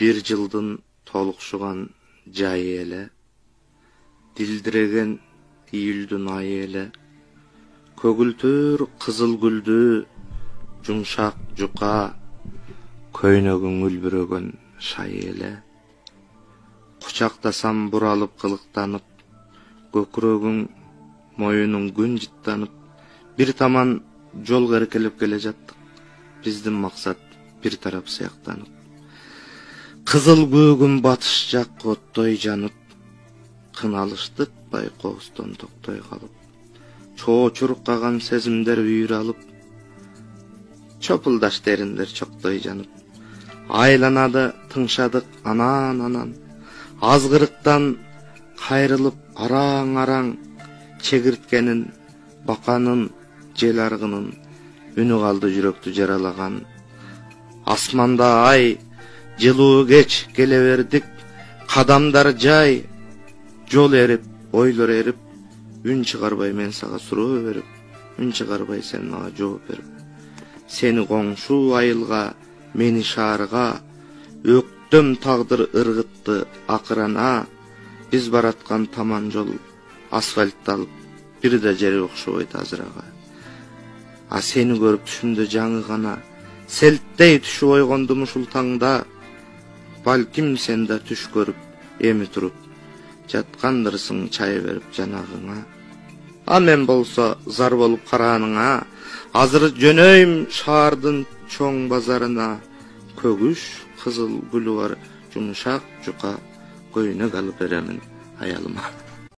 Bir жылдын толукшуган жайы эле, дилдиреген июлдун айы эле, көгүлтүр кызыл гүлдү жумшак жука, көйнөгүң үлбүрөгөн шайы эле. Кучактасам буралып кылыктанып, көкүрөгүң моюнуң күн жыттанып, бир таман жолго эркелеп келе жаттык. Биздин максат бир тарап сыяктанып. Кызыл көгүн батыш жак оттой жанып, кыналыштык байкоостон токтой калып, чоочуркаган сезимдер үйүр алып, чопулдаш териндер чоктой жанып, айланады тыңшадык анан, азгырыктан кайрылып араң, чегирткенин, баканын, жел аргынын, үнү калды жүрөктү жаралаган. Асманда ай, жылуу кеч келе бердик, кадамдар жай, жол эрип, ойлор эрип, үн чыгарбай мен сага суроо берип, үн чыгарбай сен мага жооп берип. Сени коңшу айылга, мени шаарга, өктөм тагдыр ыргытты акырана, биз бараткан таман жол асфальтталып, бирде жери окшобойт азырага. А сени көрүп түшүмдө жаңы гана, селттей түшүп ойгондум ушул таңда, балким сен да түш көрүп, эми туруп, жаткандырсың чай берип жанагыңа. А мен болсо зар болуп карааныңа, азыр жөнөйм шаардын чоң базарына, көгүш кызыл гүлү бар жумшак жука, көйнөк алып беремин аялыма.